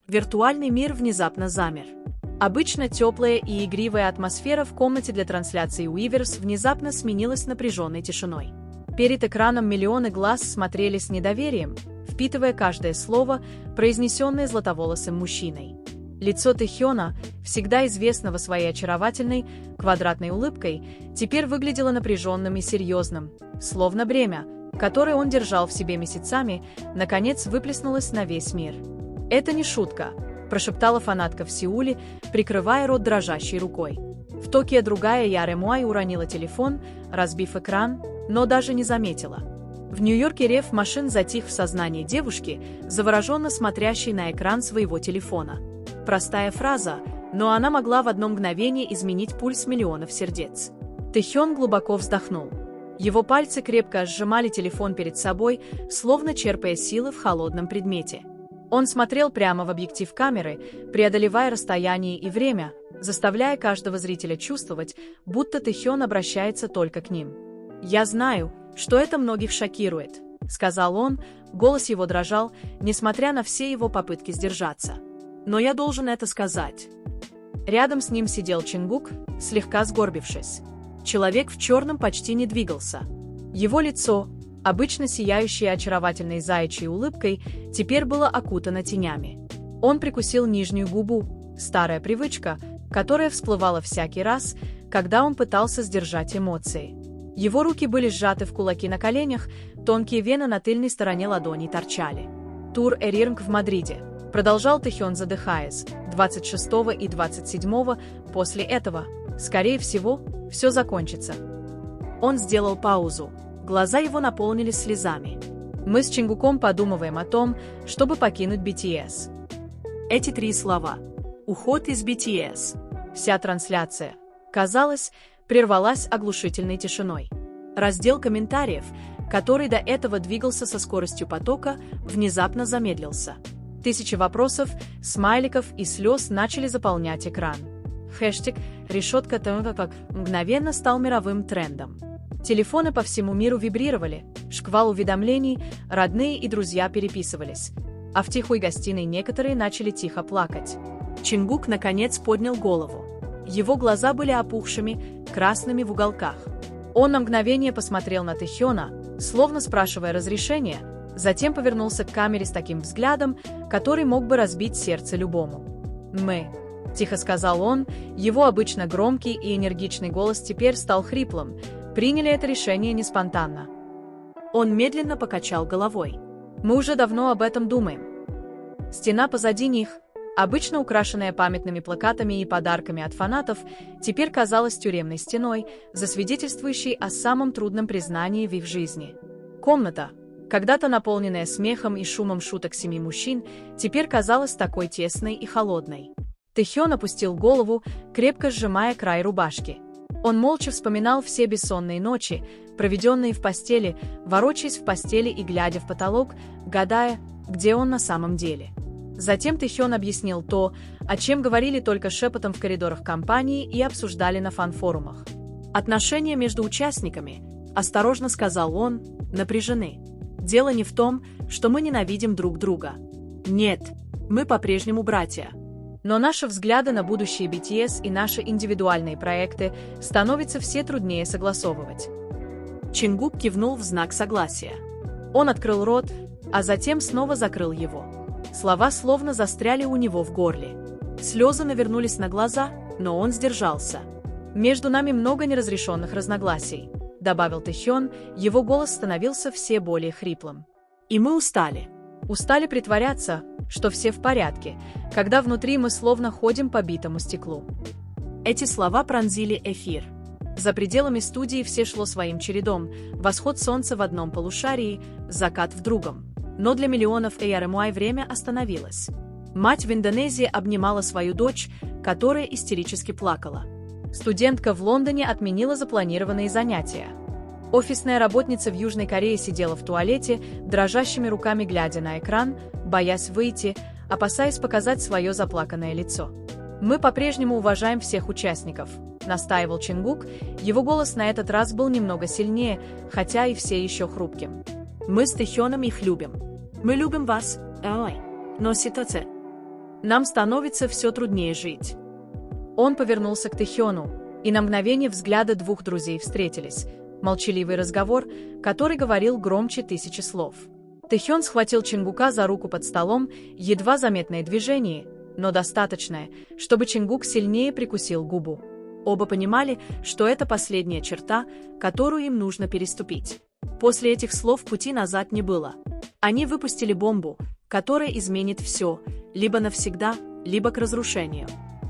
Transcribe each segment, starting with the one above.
Виртуальный мир внезапно замер. Обычно теплая и игривая атмосфера в комнате для трансляции Уиверс внезапно сменилась напряженной тишиной. Перед экраном миллионы глаз смотрели с недоверием, впитывая каждое слово, произнесенное златоволосым мужчиной. Лицо Тэхёна, всегда известного своей очаровательной, квадратной улыбкой, теперь выглядело напряженным и серьезным, словно бремя, которое он держал в себе месяцами, наконец выплеснулось на весь мир. «Это не шутка», – прошептала фанатка в Сеуле, прикрывая рот дрожащей рукой. В Токио другая Яремуай уронила телефон, разбив экран, но даже не заметила. В Нью-Йорке рев машин затих в сознании девушки, завороженно смотрящей на экран своего телефона. Простая фраза, но она могла в одно мгновение изменить пульс миллионов сердец. Тэхён глубоко вздохнул. Его пальцы крепко сжимали телефон перед собой, словно черпая силы в холодном предмете. Он смотрел прямо в объектив камеры, преодолевая расстояние и время, заставляя каждого зрителя чувствовать, будто Тэхён обращается только к ним. «Я знаю, что это многих шокирует», — сказал он, голос его дрожал, несмотря на все его попытки сдержаться. «Но я должен это сказать». Рядом с ним сидел Чингук, слегка сгорбившись. Человек в черном почти не двигался. Его лицо, обычно сияющее очаровательной заячьей улыбкой, теперь было окутано тенями. Он прикусил нижнюю губу, старая привычка, которая всплывала всякий раз, когда он пытался сдержать эмоции. Его руки были сжаты в кулаки на коленях, тонкие вены на тыльной стороне ладоней торчали. «Тур Эрирнг в Мадриде», — продолжал Тэхён, задыхаясь, 26 и 27 после этого, скорее всего, все закончится. Он сделал паузу. Глаза его наполнились слезами. «Мы с Чингуком подумываем о том, чтобы покинуть BTS». Эти три слова. Уход из BTS. Вся трансляция, казалось, прервалась оглушительной тишиной. Раздел комментариев, который до этого двигался со скоростью потока, внезапно замедлился. Тысячи вопросов, смайликов и слез начали заполнять экран. Хэштег «Решетка ТМВ» мгновенно стал мировым трендом. Телефоны по всему миру вибрировали, шквал уведомлений, родные и друзья переписывались. А в тихой гостиной некоторые начали тихо плакать. Чингук наконец поднял голову. Его глаза были опухшими, красными в уголках. Он на мгновение посмотрел на Тэхёна, словно спрашивая разрешения, затем повернулся к камере с таким взглядом, который мог бы разбить сердце любому. «Мы», — тихо сказал он, его обычно громкий и энергичный голос теперь стал хриплым, приняли это решение не спонтанно. Он медленно покачал головой. «Мы уже давно об этом думаем». Стена позади них, обычно украшенная памятными плакатами и подарками от фанатов, теперь казалась тюремной стеной, засвидетельствующей о самом трудном признании в их жизни. Комната, когда-то наполненная смехом и шумом шуток семи мужчин, теперь казалась такой тесной и холодной. Тэхён опустил голову, крепко сжимая край рубашки. Он молча вспоминал все бессонные ночи, проведенные в постели, ворочаясь в постели и глядя в потолок, гадая, где он на самом деле. Затем Тэхён объяснил то, о чем говорили только шепотом в коридорах компании и обсуждали на фан-форумах. «Отношения между участниками, — осторожно сказал он, — напряжены. Дело не в том, что мы ненавидим друг друга. Нет, мы по-прежнему братья. Но наши взгляды на будущее BTS и наши индивидуальные проекты становятся все труднее согласовывать». Чингук кивнул в знак согласия. Он открыл рот, а затем снова закрыл его. Слова словно застряли у него в горле. Слезы навернулись на глаза, но он сдержался. «Между нами много неразрешенных разногласий», — добавил Тэхён, его голос становился все более хриплым. «И мы устали. Устали притворяться, что все в порядке, когда внутри мы словно ходим по битому стеклу». Эти слова пронзили эфир. За пределами студии все шло своим чередом, восход солнца в одном полушарии, закат в другом. Но для миллионов Яремуай время остановилось. Мать в Индонезии обнимала свою дочь, которая истерически плакала. Студентка в Лондоне отменила запланированные занятия. Офисная работница в Южной Корее сидела в туалете, дрожащими руками глядя на экран, боясь выйти, опасаясь показать свое заплаканное лицо. «Мы по-прежнему уважаем всех участников», — настаивал Чингук, его голос на этот раз был немного сильнее, хотя и все еще хрупким. «Мы с Тэхёном их любим. Мы любим вас, ой, но ситуация...» Нам становится все труднее жить». Он повернулся к Тэхёну, и на мгновение взгляды двух друзей встретились. Молчаливый разговор, который говорил громче тысячи слов. Тэхён схватил Чингука за руку под столом, едва заметное движение, но достаточное, чтобы Чингук сильнее прикусил губу. Оба понимали, что это последняя черта, которую им нужно переступить. После этих слов пути назад не было. Они выпустили бомбу, которая изменит все, либо навсегда, либо к разрушению.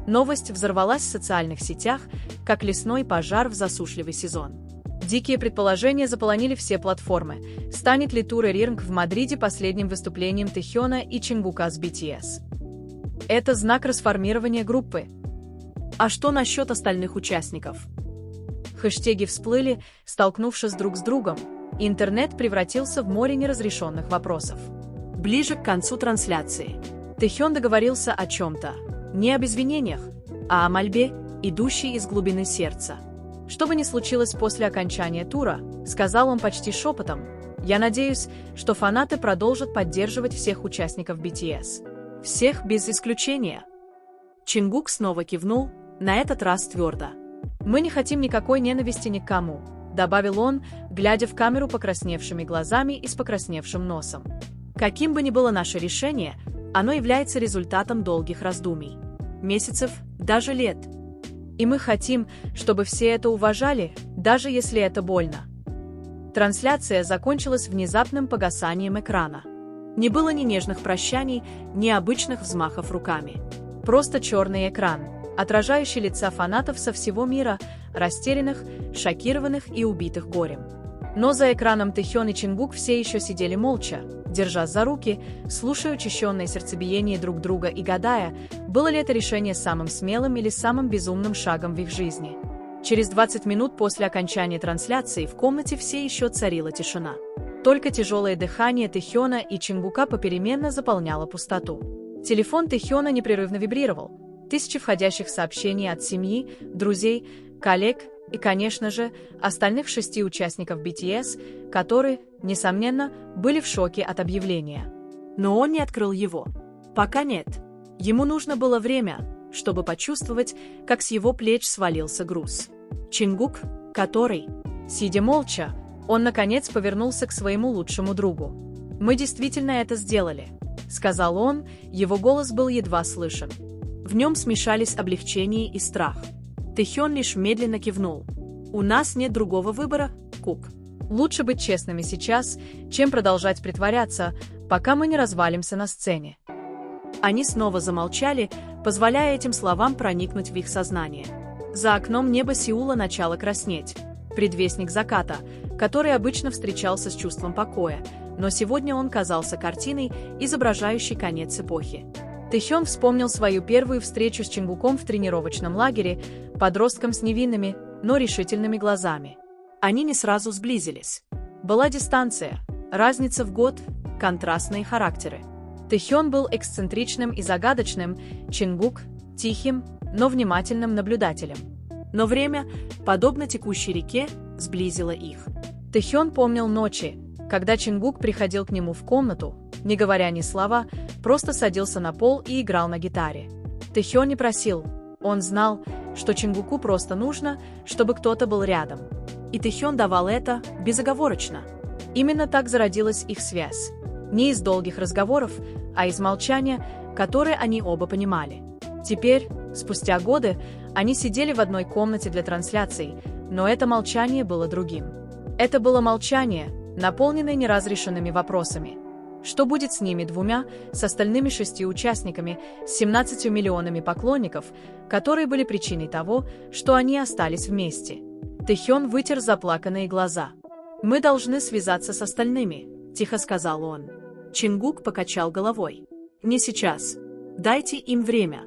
Новость взорвалась в социальных сетях, как лесной пожар в засушливый сезон. Дикие предположения заполонили все платформы. Станет ли тур Рирнг в Мадриде последним выступлением Тэхёна и Чингука с BTS? Это знак расформирования группы. А что насчет остальных участников? Хэштеги всплыли, столкнувшись друг с другом. Интернет превратился в море неразрешенных вопросов. Ближе к концу трансляции Тэхён договорился о чем-то. Не об извинениях, а о мольбе, идущей из глубины сердца. «Что бы ни случилось после окончания тура», — сказал он почти шепотом, «я надеюсь, что фанаты продолжат поддерживать всех участников BTS. Всех без исключения». Чингук снова кивнул, на этот раз твердо. «Мы не хотим никакой ненависти ни к кому», — добавил он, глядя в камеру покрасневшими глазами и с покрасневшим носом. «Каким бы ни было наше решение, оно является результатом долгих раздумий. Месяцев, даже лет. И мы хотим, чтобы все это уважали, даже если это больно». Трансляция закончилась внезапным погасанием экрана. Не было ни нежных прощаний, ни обычных взмахов руками. Просто черный экран, отражающий лица фанатов со всего мира, растерянных, шокированных и убитых горем. Но за экраном Тэхён и Чингук все еще сидели молча, держась за руки, слушая учащенное сердцебиение друг друга и гадая, было ли это решение самым смелым или самым безумным шагом в их жизни. Через 20 минут после окончания трансляции в комнате все еще царила тишина. Только тяжелое дыхание Тэхёна и Чингука попеременно заполняло пустоту. Телефон Тэхёна непрерывно вибрировал. Тысячи входящих сообщений от семьи, друзей, коллег и, конечно же, остальных 6 участников BTS, которые, несомненно, были в шоке от объявления. Но он не открыл его. Пока нет. Ему нужно было время, чтобы почувствовать, как с его плеч свалился груз. Чингук, который, сидя молча, он, наконец, повернулся к своему лучшему другу. «Мы действительно это сделали», — сказал он, его голос был едва слышен. В нем смешались облегчение и страх. Тэхён лишь медленно кивнул. «У нас нет другого выбора, Кук. Лучше быть честными сейчас, чем продолжать притворяться, пока мы не развалимся на сцене». Они снова замолчали, позволяя этим словам проникнуть в их сознание. За окном небо Сеула начало краснеть. Предвестник заката, который обычно встречался с чувством покоя, но сегодня он казался картиной, изображающей конец эпохи. Тэхён вспомнил свою первую встречу с Чингуком в тренировочном лагере, подростком с невинными, но решительными глазами. Они не сразу сблизились. Была дистанция, разница в год, контрастные характеры. Тэхён был эксцентричным и загадочным, Чингук – тихим, но внимательным наблюдателем. Но время, подобно текущей реке, сблизило их. Тэхён помнил ночи, когда Чингук приходил к нему в комнату, не говоря ни слова, просто садился на пол и играл на гитаре. Тэхён не просил, он знал, что Чингуку просто нужно, чтобы кто-то был рядом. И Тэхён давал это безоговорочно. Именно так зародилась их связь. Не из долгих разговоров, а из молчания, которое они оба понимали. Теперь, спустя годы, они сидели в одной комнате для трансляций, но это молчание было другим. Это было молчание, наполненное неразрешенными вопросами. Что будет с ними двумя, с остальными 6 участниками, с 17 миллионами поклонников, которые были причиной того, что они остались вместе? Тэхён вытер заплаканные глаза. «Мы должны связаться с остальными», – тихо сказал он. Чингук покачал головой. «Не сейчас. Дайте им время.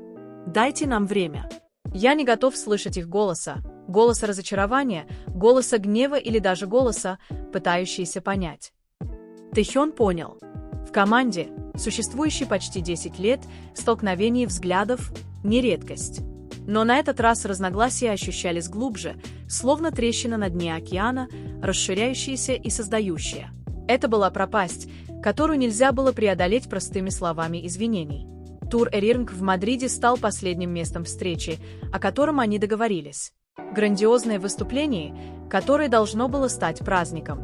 Дайте нам время. Я не готов слышать их голоса разочарования, голоса гнева или даже голоса, пытающиеся понять». Тэхён понял. В команде, существующей почти 10 лет, столкновение взглядов – не редкость. Но на этот раз разногласия ощущались глубже, словно трещина на дне океана, расширяющаяся и создающая. Это была пропасть, которую нельзя было преодолеть простыми словами извинений. Тур Эрирнг в Мадриде стал последним местом встречи, о котором они договорились. Грандиозное выступление, которое должно было стать праздником.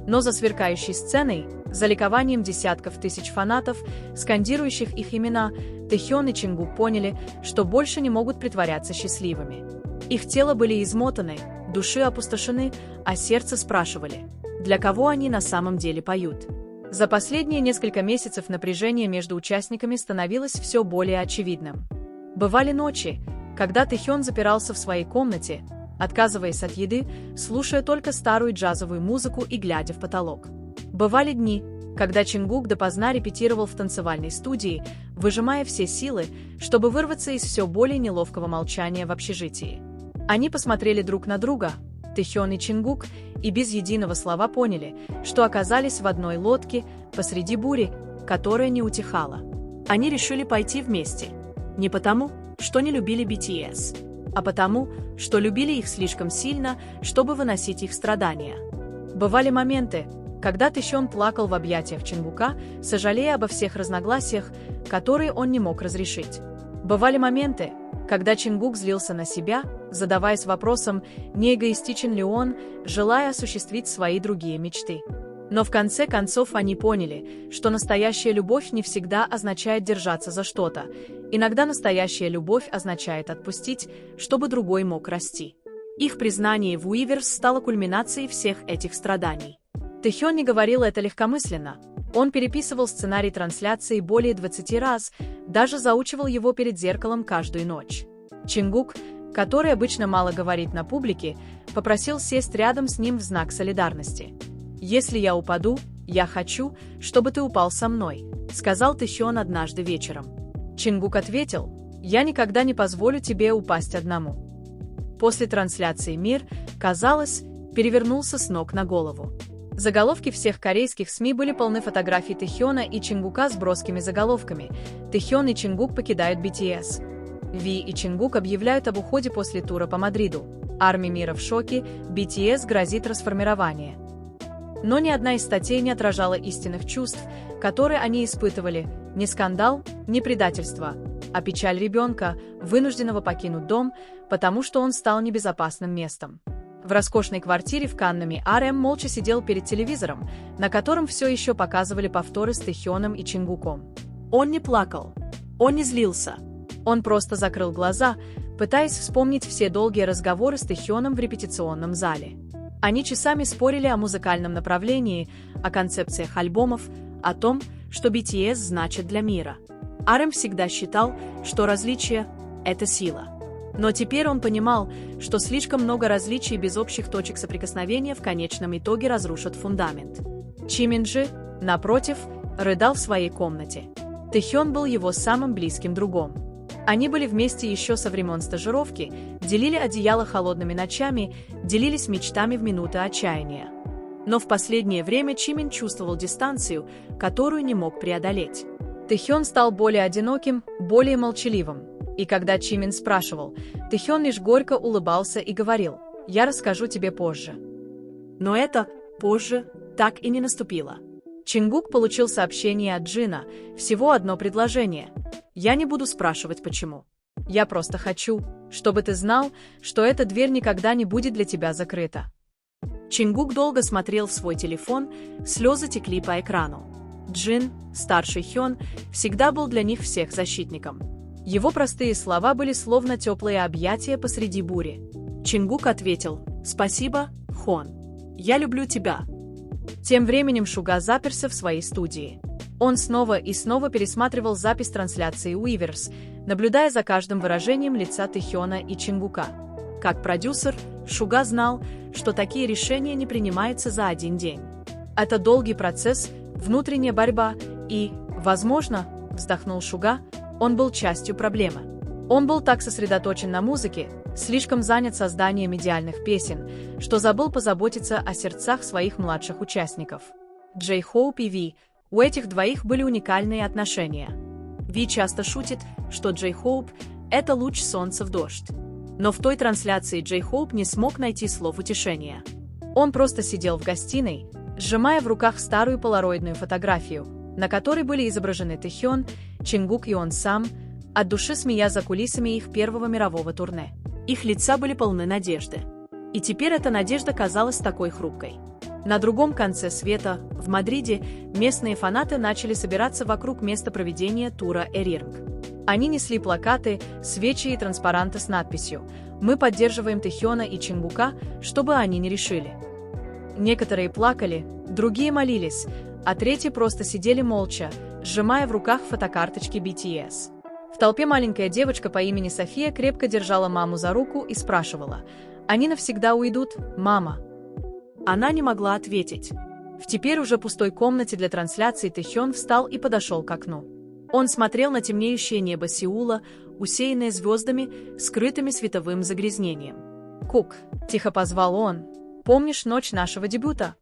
Но за сверкающей сценой, за ликованием десятков тысяч фанатов, скандирующих их имена, Тэхён и Чингук поняли, что больше не могут притворяться счастливыми. Их тела были измотаны, души опустошены, а сердце спрашивали, для кого они на самом деле поют. За последние несколько месяцев напряжение между участниками становилось все более очевидным. Бывали ночи, когда Тэхён запирался в своей комнате, отказываясь от еды, слушая только старую джазовую музыку и глядя в потолок. Бывали дни, когда Чингук допоздна репетировал в танцевальной студии, выжимая все силы, чтобы вырваться из все более неловкого молчания в общежитии. Они посмотрели друг на друга, Тэхён и Чингук, и без единого слова поняли, что оказались в одной лодке посреди бури, которая не утихала. Они решили пойти вместе. Не потому, что не любили BTS, а потому, что любили их слишком сильно, чтобы выносить их страдания. Бывали моменты, когда Тэхён плакал в объятиях Чингука, сожалея обо всех разногласиях, которые он не мог разрешить. Бывали моменты, когда Чингук злился на себя, задаваясь вопросом, не эгоистичен ли он, желая осуществить свои другие мечты. Но в конце концов они поняли, что настоящая любовь не всегда означает держаться за что-то. Иногда настоящая любовь означает отпустить, чтобы другой мог расти. Их признание в Weverse стало кульминацией всех этих страданий. Тэхён не говорил это легкомысленно. Он переписывал сценарий трансляции более 20 раз, даже заучивал его перед зеркалом каждую ночь. Чингук, который обычно мало говорит на публике, попросил сесть рядом с ним в знак солидарности. «Если я упаду, я хочу, чтобы ты упал со мной», — сказал Тэхён однажды вечером. Чингук ответил: «Я никогда не позволю тебе упасть одному». После трансляции мир, казалось, перевернулся с ног на голову. Заголовки всех корейских СМИ были полны фотографий Тэхёна и Чингука с броскими заголовками: «Тэхён и Чингук покидают BTS». Ви и Чингук объявляют об уходе после тура по Мадриду. Армия мира в шоке, BTS грозит расформирование. Но ни одна из статей не отражала истинных чувств, которые они испытывали: не скандал, не предательство, а печаль ребенка, вынужденного покинуть дом, потому что он стал небезопасным местом. В роскошной квартире в Каннами РМ молча сидел перед телевизором, на котором все еще показывали повторы с Тэхёном и Чингуком. Он не плакал, он не злился. Он просто закрыл глаза, пытаясь вспомнить все долгие разговоры с Тэхёном в репетиционном зале. Они часами спорили о музыкальном направлении, о концепциях альбомов, о том, что BTS значит для мира. RM всегда считал, что различие – это сила. Но теперь он понимал, что слишком много различий без общих точек соприкосновения в конечном итоге разрушат фундамент. Чимин же, напротив, рыдал в своей комнате. Тэхён был его самым близким другом. Они были вместе еще со времен стажировки, делили одеяло холодными ночами, делились мечтами в минуты отчаяния. Но в последнее время Чимин чувствовал дистанцию, которую не мог преодолеть. Тэхён стал более одиноким, более молчаливым. И когда Чимин спрашивал, Тэхён лишь горько улыбался и говорил: «Я расскажу тебе позже». Но это «позже» так и не наступило. Чингук получил сообщение от Джина, всего одно предложение: «Я не буду спрашивать, почему. Я просто хочу, чтобы ты знал, что эта дверь никогда не будет для тебя закрыта». Чингук долго смотрел в свой телефон, слезы текли по экрану. Джин, старший Хён, всегда был для них всех защитником. Его простые слова были словно теплые объятия посреди бури. Чингук ответил: «Спасибо, Хон. Я люблю тебя». Тем временем Шуга заперся в своей студии. Он снова и снова пересматривал запись трансляции Weverse, наблюдая за каждым выражением лица Тэхёна и Чингука. Как продюсер, Шуга знал, что такие решения не принимаются за один день. Это долгий процесс, внутренняя борьба и, возможно, вздохнул Шуга, он был частью проблемы. Он был так сосредоточен на музыке, слишком занят созданием идеальных песен, что забыл позаботиться о сердцах своих младших участников. Джей Хоуп и Ви, у этих двоих были уникальные отношения. Ви часто шутит, что Джей Хоуп – это луч солнца в дождь. Но в той трансляции Джей Хоуп не смог найти слов утешения. Он просто сидел в гостиной, сжимая в руках старую полароидную фотографию, на которой были изображены Тэхён, Чингук и он сам, от души смеясь за кулисами их первого мирового турне. Их лица были полны надежды. И теперь эта надежда казалась такой хрупкой. На другом конце света, в Мадриде, местные фанаты начали собираться вокруг места проведения тура Эрирнг. Они несли плакаты, свечи и транспаранты с надписью «Мы поддерживаем Тэхёна и Чингука, чтобы они не решили». Некоторые плакали, другие молились, а третьи просто сидели молча, сжимая в руках фотокарточки BTS. В толпе маленькая девочка по имени София крепко держала маму за руку и спрашивала: «Они навсегда уйдут, мама?» Она не могла ответить. В теперь уже пустой комнате для трансляции Тэхён встал и подошел к окну. Он смотрел на темнеющее небо Сеула, усеянное звездами, скрытыми световым загрязнением. «Кук», — тихо позвал он, — «помнишь ночь нашего дебюта?»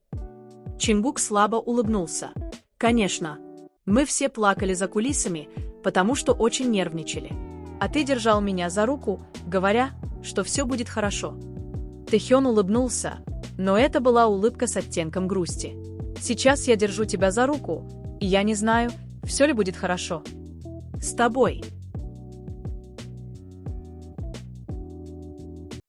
Чингук слабо улыбнулся. «Конечно. Мы все плакали за кулисами, потому что очень нервничали. А ты держал меня за руку, говоря, что все будет хорошо». Тэхён улыбнулся, но это была улыбка с оттенком грусти. «Сейчас я держу тебя за руку, и я не знаю, все ли будет хорошо с тобой».